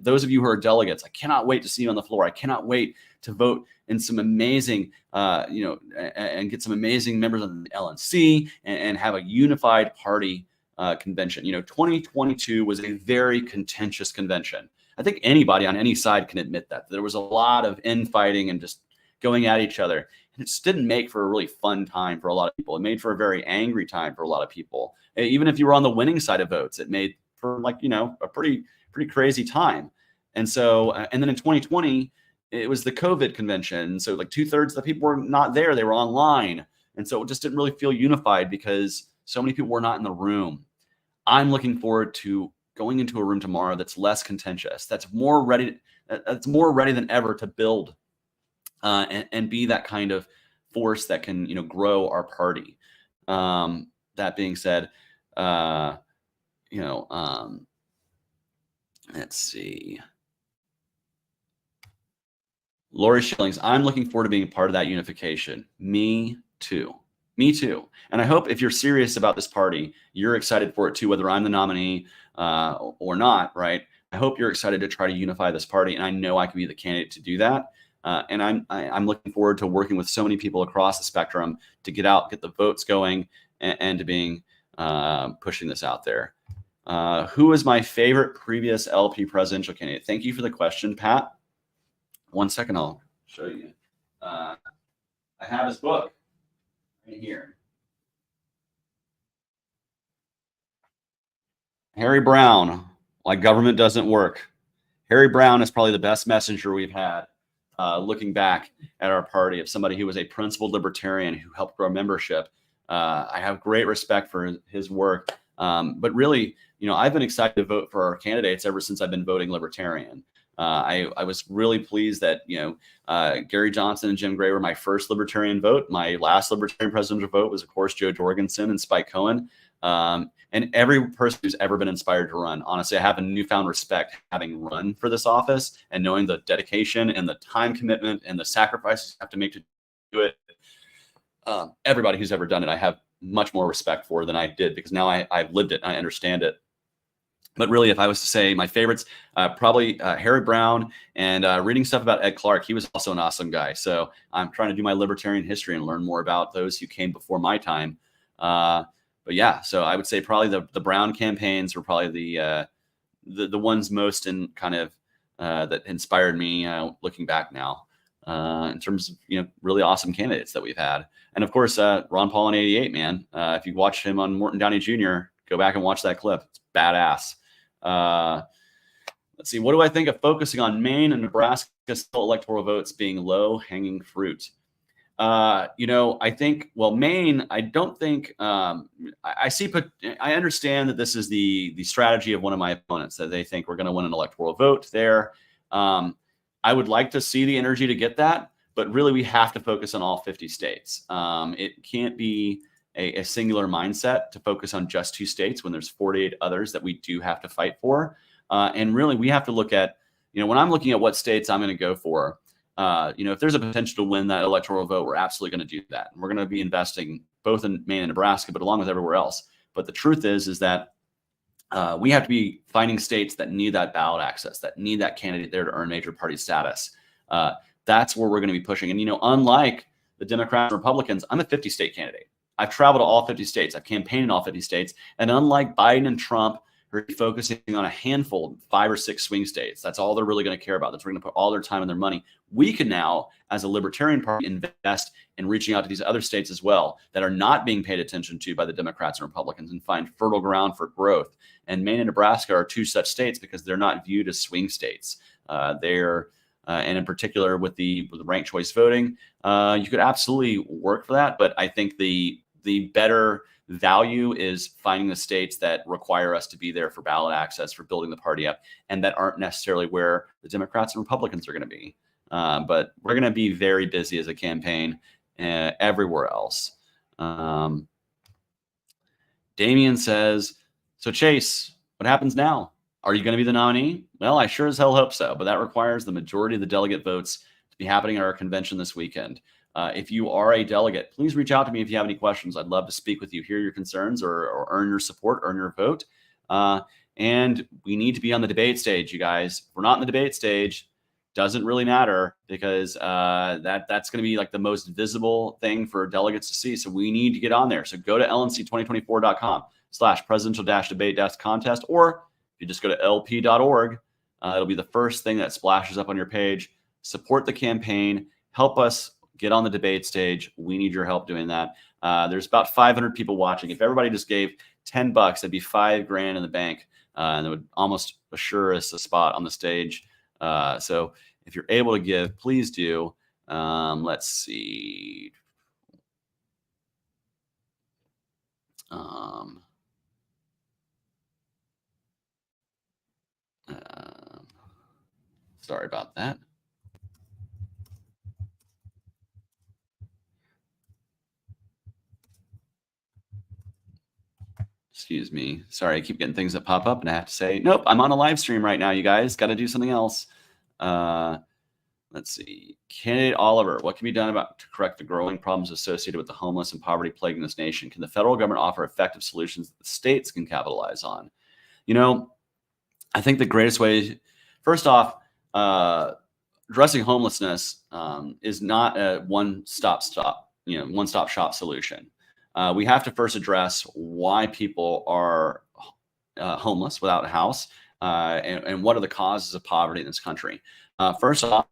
those of you who are delegates, I cannot wait to see you on the floor. I cannot wait to vote in some amazing, and get some amazing members of the LNC and have a unified party convention. 2022 was a very contentious convention. I think anybody on any side can admit that there was a lot of infighting and just going at each other. And it just didn't make for a really fun time for a lot of people. It made for a very angry time for a lot of people. Even if you were on the winning side of votes, it made for a pretty crazy time. And so, and then in 2020, it was the COVID convention. So like 2/3 of the people were not there. They were online. And so it just didn't really feel unified because so many people were not in the room. I'm looking forward to going into a room tomorrow that's less contentious, that's more ready than ever to build and be that kind of force that can, grow our party. That being said, let's see. Lori Schillings, I'm looking forward to being a part of that unification. Me too. Me too. And I hope if you're serious about this party, you're excited for it too, whether I'm the nominee or not, right? I hope you're excited to try to unify this party. And I know I can be the candidate to do that. And I'm looking forward to working with so many people across the spectrum to get the votes going and to being pushing this out there. Who is my favorite previous LP presidential candidate? Thank you for the question, Pat. 1 second, I'll show you. I have his book right here. Harry Brown, Why Government Doesn't Work. Harry Brown is probably the best messenger we've had, looking back at our party, of somebody who was a principled libertarian who helped grow membership. I have great respect for his work. But really, I've been excited to vote for our candidates ever since I've been voting libertarian. I was really pleased that, Gary Johnson and Jim Gray were my first libertarian vote. My last libertarian presidential vote was, of course, Joe Jorgensen and Spike Cohen. And every person who's ever been inspired to run, honestly, I have a newfound respect having run for this office and knowing the dedication and the time commitment and the sacrifices you have to make to do it. Everybody who's ever done it, I have much more respect for than I did, because now I've lived it and I understand it. But really, if I was to say my favorites, probably Harry Brown, and reading stuff about Ed Clark. He was also an awesome guy. So I'm trying to do my libertarian history and learn more about those who came before my time. But yeah, so I would say probably the Brown campaigns were probably the ones most in kind of that inspired me looking back now, in terms of really awesome candidates that we've had. And of course, Ron Paul in '88, man. If you watch him on Morton Downey Jr., go back and watch that clip. It's badass. Let's see. What do I think of focusing on Maine and Nebraska electoral votes being low-hanging fruit? I think, Maine, I don't think, I understand that this is the strategy of one of my opponents, that they think we're going to win an electoral vote there. I would like to see the energy to get that, but really we have to focus on all 50 states. It can't be a singular mindset to focus on just 2 states when there's 48 others that we do have to fight for. And really we have to look at, when I'm looking at what states I'm going to go for, if there's a potential to win that electoral vote, we're absolutely going to do that. And we're going to be investing both in Maine and Nebraska, but along with everywhere else. But the truth is that we have to be finding states that need that ballot access, that need that candidate there to earn major party status. That's where we're going to be pushing. And, unlike the Democrats and Republicans, I'm a 50-state candidate. I've traveled to all 50 states. I've campaigned in all 50 states. And unlike Biden and Trump, who are focusing on a handful, 5 or 6 swing states, that's all they're really going to care about. That's where they're going to put all their time and their money. We can now, as a libertarian party, invest in reaching out to these other states as well that are not being paid attention to by the Democrats and Republicans, and find fertile ground for growth. And Maine and Nebraska are 2 such states because they're not viewed as swing states. They're and in particular with the ranked choice voting, you could absolutely work for that. But I think the better value is finding the states that require us to be there for ballot access, for building the party up, and that aren't necessarily where the Democrats and Republicans are going to be. But we're going to be very busy as a campaign everywhere else. Damien says, so Chase, what happens now? Are you going to be the nominee? Well, I sure as hell hope so, but that requires the majority of the delegate votes to be happening at our convention this weekend. If you are a delegate, please reach out to me if you have any questions. I'd love to speak with you, hear your concerns, or earn your support, earn your vote. And we need to be on the debate stage, you guys. If we're not in the debate stage, doesn't really matter, because that's going to be like the most visible thing for delegates to see. So we need to get on there. So go to lnc2024.com/presidential-debate-contest, or if you just go to lp.org, it'll be the first thing that splashes up on your page. Support the campaign. Help us get on the debate stage. We need your help doing that. There's about 500 people watching. If everybody just gave $10, that'd be $5,000 in the bank, and it would almost assure us a spot on the stage. So if you're able to give, please do. Let's see. Sorry about that. Excuse me. Sorry, I keep getting things that pop up and I have to say, nope, I'm on a live stream right now, you guys. Got to do something else. Let's see. Candidate Oliver, what can be done to correct the growing problems associated with the homeless and poverty plaguing this nation? Can the federal government offer effective solutions that the states can capitalize on? You know, I think the greatest way, first off, addressing homelessness is not a one-stop shop solution. We have to first address why people are homeless without a house, and what are the causes of poverty in this country. First off,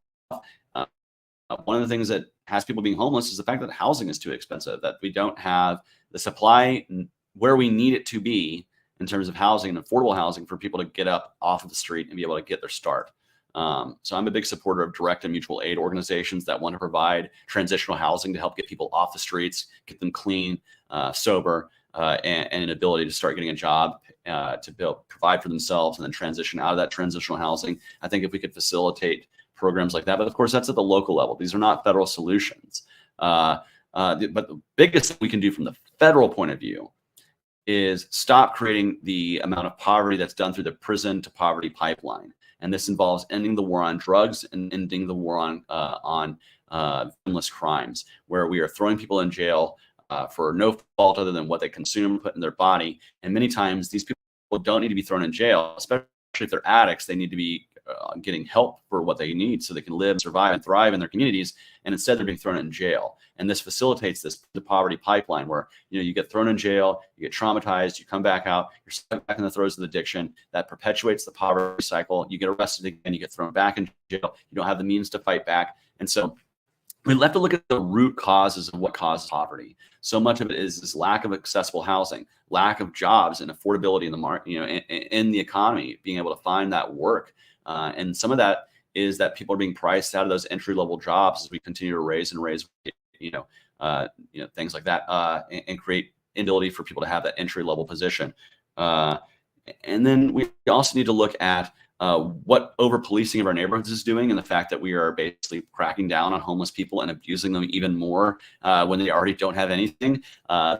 one of the things that has people being homeless is the fact that housing is too expensive, that we don't have the supply where we need it to be in terms of housing and affordable housing for people to get up off of the street and be able to get their start. So I'm a big supporter of direct and mutual aid organizations that want to provide transitional housing to help get people off the streets, get them clean, sober, and an ability to start getting a job, to provide for themselves and then transition out of that transitional housing. I think if we could facilitate programs like that, but of course that's at the local level. These are not federal solutions. But the biggest thing we can do from the federal point of view is stop creating the amount of poverty that's done through the prison to poverty pipeline. And this involves ending the war on drugs and ending the war on victimless crimes, where we are throwing people in jail for no fault other than what they consume, put in their body. And many times these people don't need to be thrown in jail, especially if they're addicts. They need to be getting help for what they need so they can live, survive, and thrive in their communities. And instead they're being thrown in jail. And this facilitates the poverty pipeline where, you get thrown in jail, you get traumatized, you come back out, you're stuck back in the throes of addiction. That perpetuates the poverty cycle. You get arrested again, you get thrown back in jail. You don't have the means to fight back. And so we have to look at the root causes of what causes poverty. So much of it is this lack of accessible housing, lack of jobs and affordability in the market, in the economy, being able to find that work. And some of that is that people are being priced out of those entry-level jobs as we continue to raise things like that, and create inability for people to have that entry-level position. And then we also need to look at what over-policing of our neighborhoods is doing, and the fact that we are basically cracking down on homeless people and abusing them even more when they already don't have anything.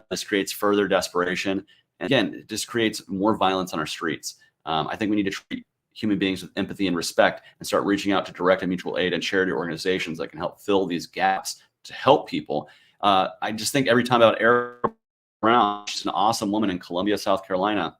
This creates further desperation. And again, it just creates more violence on our streets. I think we need to treat human beings with empathy and respect and start reaching out to direct and mutual aid and charity organizations that can help fill these gaps to help people. I just think every time about Erin Brown, she's an awesome woman in Columbia, South Carolina.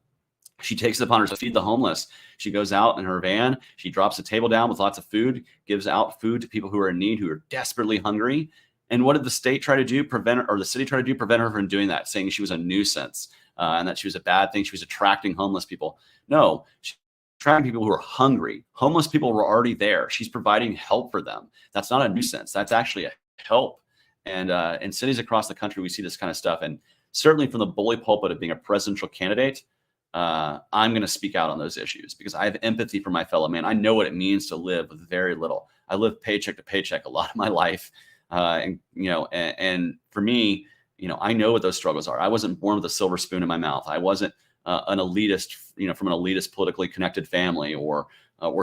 She takes it upon herself to feed the homeless. She goes out in her van. She drops a table down with lots of food, gives out food to people who are in need, who are desperately hungry. And what did the state try to do? The city try to do? Prevent her from doing that, saying she was a nuisance and that she was a bad thing. She was attracting homeless people. No, she's attracting people who are hungry. Homeless people were already there. She's providing help for them. That's not a nuisance. That's actually a help. And in cities across the country, we see this kind of stuff. And certainly from the bully pulpit of being a presidential candidate, I'm going to speak out on those issues because I have empathy for my fellow man. I know what it means to live with very little. I lived paycheck to paycheck a lot of my life. And for me, I know what those struggles are. I wasn't born with a silver spoon in my mouth. I wasn't an elitist, from an elitist politically connected family or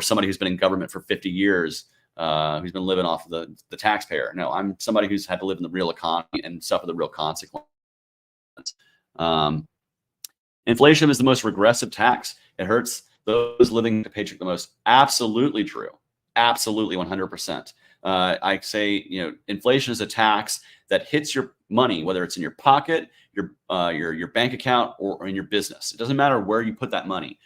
somebody who's been in government for 50 years, who's been living off of the taxpayer. No, I'm somebody who's had to live in the real economy and suffer the real consequences. Inflation is the most regressive tax. It hurts those living to paycheck the most. Absolutely true. Absolutely 100%. I say, inflation is a tax that hits your money, whether it's in your pocket, your bank account, or in your business. It doesn't matter where you put that money.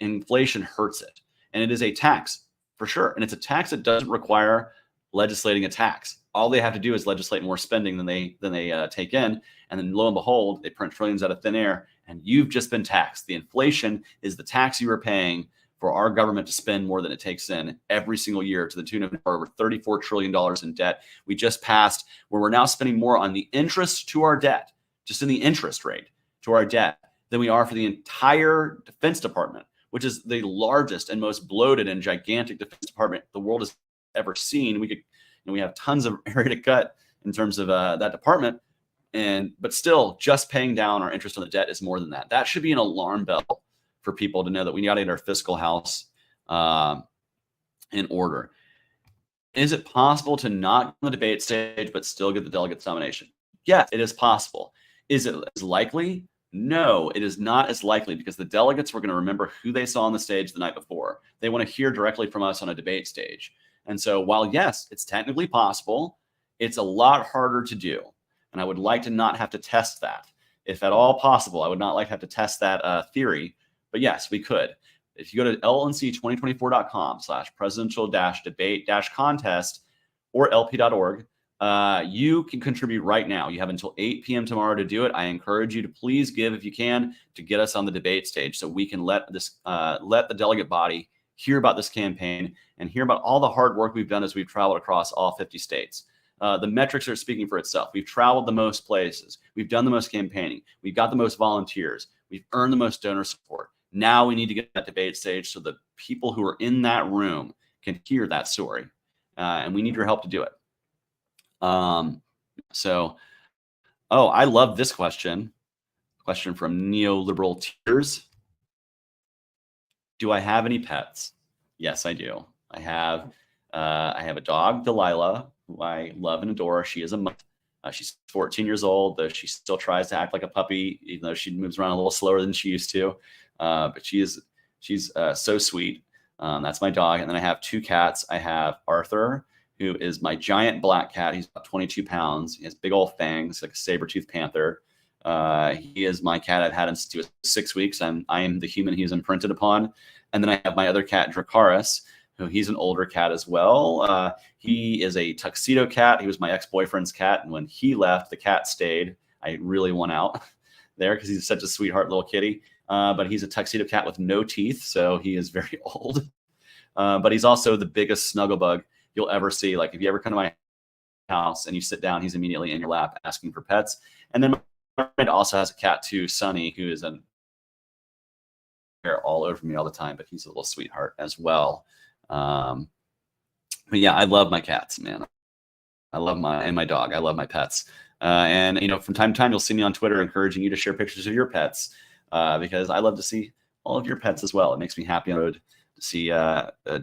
inflation hurts it. And it is a tax for sure. And it's a tax that doesn't require legislating a tax. All they have to do is legislate more spending than they take in. And then lo and behold, they print trillions out of thin air and you've just been taxed. The inflation is the tax you are paying for our government to spend more than it takes in every single year, to the tune of over $34 trillion in debt. We just passed where we're now spending more on the interest to our debt, just in the interest rate to our debt, than we are for the entire Defense Department, which is the largest and most bloated and gigantic Defense Department the world has ever seen. We have tons of area to cut in terms of that department, but still, just paying down our interest on the debt is more than that. That should be an alarm bell for people to know that we got to get our fiscal house in order. Is it possible to not on the debate stage but still get the delegates nomination? Yes, it is possible. Is it as likely? No, it is not as likely, because the delegates were going to remember who they saw on the stage the night before. They want to hear directly from us on a debate stage. And so while, yes, it's technically possible, it's a lot harder to do. And I would like to not have to test that. If at all possible, I would not like to have to test that theory. But yes, we could. If you go to lnc2024.com/presidential-debate-contest or lp.org, you can contribute right now. You have until 8 p.m. tomorrow to do it. I encourage you to please give, if you can, to get us on the debate stage so we can let the delegate body hear about this campaign and hear about all the hard work we've done as we've traveled across all 50 states. The metrics are speaking for itself. We've traveled the most places. We've done the most campaigning. We've got the most volunteers. We've earned the most donor support. Now we need to get that debate stage so the people who are in that room can hear that story. And we need your help to do it. I love this question. Question from Neoliberal Tears. Do I have any pets? Yes, I do. I have a dog, Delilah, who I love and adore. She is a mutt. She's 14 years old, though she still tries to act like a puppy, even though she moves around a little slower than she used to. But she's so sweet. That's my dog. And then I have 2 cats. I have Arthur, who is my giant black cat. He's about 22 pounds. He has big old fangs, like a saber-toothed panther. He is my cat. I've had him since he was 6 weeks. I am the human he is imprinted upon. And then I have my other cat, Dracaris, who he's an older cat as well. He is a tuxedo cat. He was my ex-boyfriend's cat. And when he left, the cat stayed. I really won out there because he's such a sweetheart little kitty. But he's a tuxedo cat with no teeth, so he is very old. But he's also the biggest snuggle bug you'll ever see. Like if you ever come to my house and you sit down, he's immediately in your lap asking for pets. And then my friend also has a cat too, Sunny, who is all over me all the time, but he's a little sweetheart as well. But yeah, I love my cats, man. I love my dog. I love my pets. And from time to time, you'll see me on Twitter encouraging you to share pictures of your pets, because I love to see all of your pets as well. It makes me happy on the road to see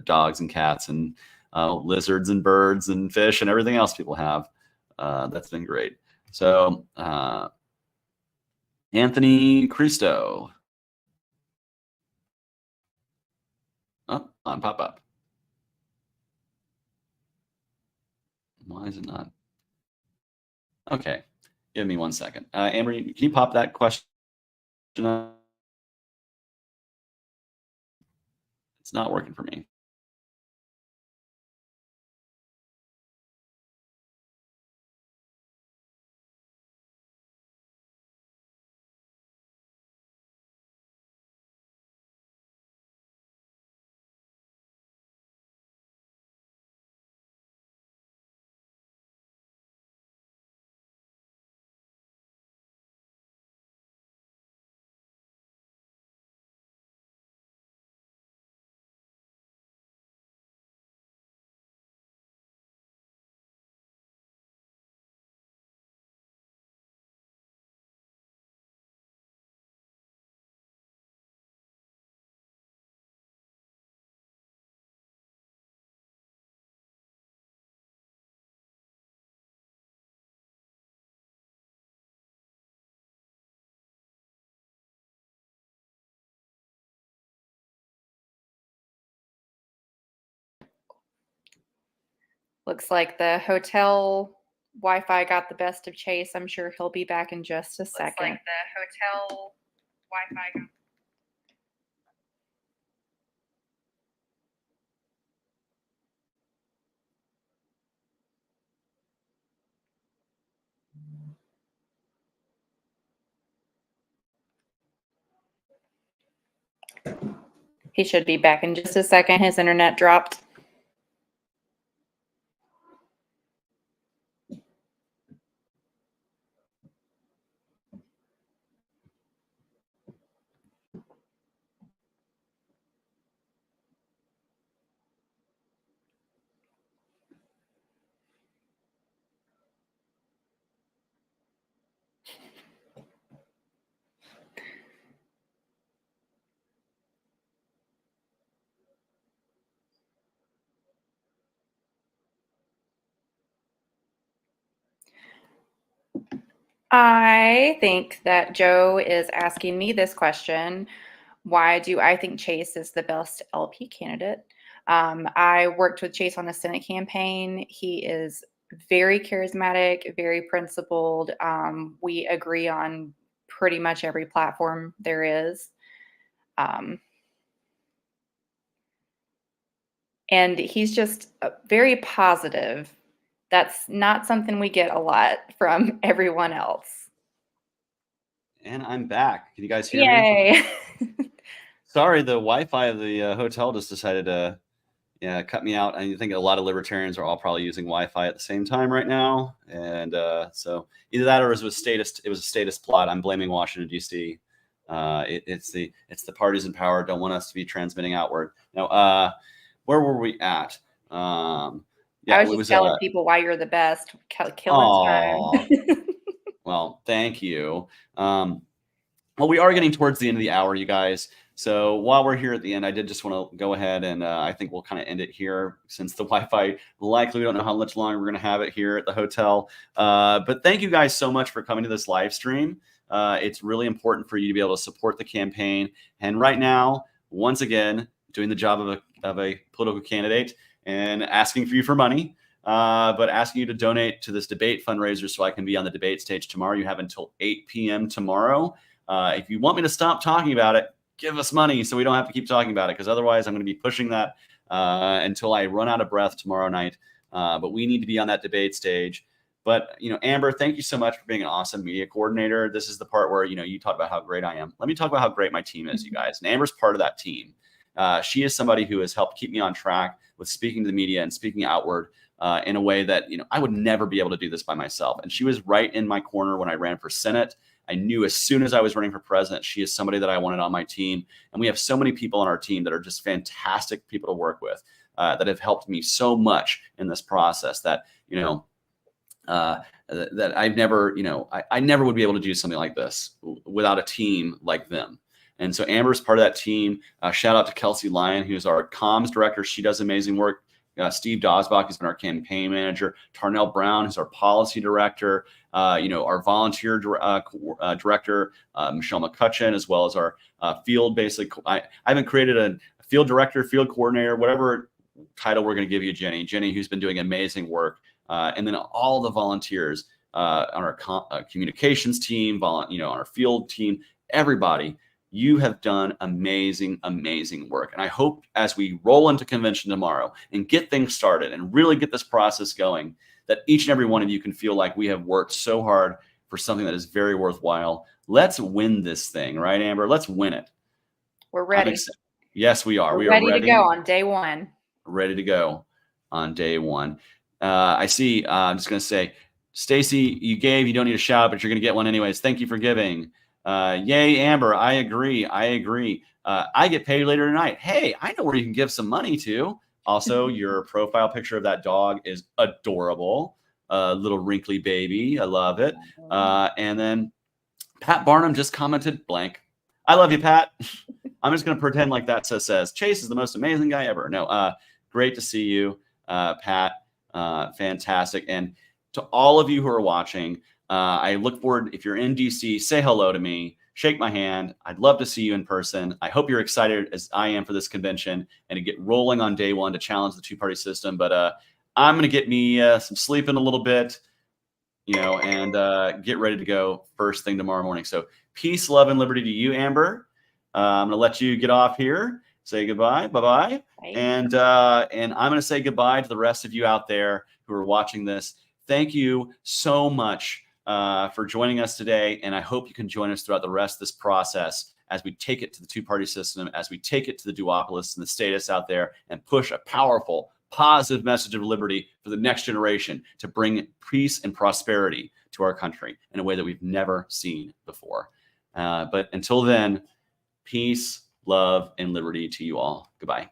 dogs and cats and lizards and birds and fish and everything else people have. That's been great. So Anthony Cristo. Oh, on pop up. Why is it not? Okay, give me 1 second. Amber, can you pop that question up? It's not working for me. Looks like the hotel Wi-Fi got the best of Chase. I'm sure he'll be back in just a second. Looks like the hotel Wi-Fi got He should be back in just a second. His internet dropped. I think that Joe is asking me this question. Why do I think Chase is the best LP candidate? I worked with Chase on the Senate campaign. He is very charismatic, very principled. We agree on pretty much every platform there is. And he's just very positive. That's not something we get a lot from everyone else. And I'm back. Can you guys hear me? Yay. Sorry, the Wi-Fi of the hotel just decided to cut me out. I think a lot of libertarians are all probably using Wi-Fi at the same time right now. And so either that or it was a statist plot. I'm blaming Washington, D.C. It's the parties in power don't want us to be transmitting outward. Now, where were we at? I was just telling people why you're the best. Killing time. Well, thank you. Well, we are getting towards the end of the hour, you guys. So while we're here at the end, I did just want to go ahead and I think we'll kind of end it here since the Wi-Fi likely we don't know how much longer we're going to have it here at the hotel. But thank you guys so much for coming to this live stream. It's really important for you to be able to support the campaign. And right now, once again, doing the job of a political candidate and asking for you for money. But asking you to donate to this debate fundraiser so I can be on the debate stage tomorrow. You have until 8 p.m. tomorrow. If you want me to stop talking about it, give us money so we don't have to keep talking about it, because otherwise I'm going to be pushing that until I run out of breath tomorrow night. But we need to be on that debate stage. But, Amber, thank you so much for being an awesome media coordinator. This is the part where, you talk about how great I am. Let me talk about how great my team is, you guys. And Amber's part of that team. She is somebody who has helped keep me on track with speaking to the media and speaking outward in a way that, I would never be able to do this by myself. And she was right in my corner when I ran for Senate. I knew as soon as I was running for president, she is somebody that I wanted on my team. And we have so many people on our team that are just fantastic people to work with that have helped me so much in this process that, that I've never, I never would be able to do something like this without a team like them. And so Amber's part of that team. Shout out to Kelsey Lyon, who's our comms director. She does amazing work. Steve Dosbach has been our campaign manager. Tarnell Brown is our policy director. Our volunteer director, Michelle McCutcheon, as well as our field. Basically, I haven't created a field director, field coordinator, whatever title we're going to give you, Jenny. Jenny, who's been doing amazing work, and then all the volunteers on our communications team, on our field team, everybody. You have done amazing, amazing work. And I hope as we roll into convention tomorrow and get things started and really get this process going, that each and every one of you can feel like we have worked so hard for something that is very worthwhile. Let's win this thing, right, Amber? Let's win it. We're ready. Yes, we are. We are ready to go on day one. Ready to go on day one. I see. I'm just going to say, Stacy, you gave. You don't need a shout, but you're going to get one anyways. Thank you for giving. Yay, Amber. I agree. I get paid later tonight. Hey, I know where you can give some money to. Also, your profile picture of that dog is adorable. Little wrinkly baby. I love it. And then Pat Barnum just commented blank. I love you, Pat. I'm just going to pretend like that says Chase is the most amazing guy ever. No, great to see you, Pat. Fantastic. And to all of you who are watching, I look forward, if you're in DC, say hello to me, shake my hand. I'd love to see you in person. I hope you're excited as I am for this convention and to get rolling on day one to challenge the two-party system. But I'm going to get me some sleep in a little bit, and get ready to go first thing tomorrow morning. So peace, love, and liberty to you, Amber. I'm going to let you get off here. Say goodbye. Bye-bye. And I'm going to say goodbye to the rest of you out there who are watching this. Thank you so much for joining us today. And I hope you can join us throughout the rest of this process as we take it to the two-party system, as we take it to the duopolists and the statists out there and push a powerful, positive message of liberty for the next generation to bring peace and prosperity to our country in a way that we've never seen before. But until then, peace, love, and liberty to you all. Goodbye.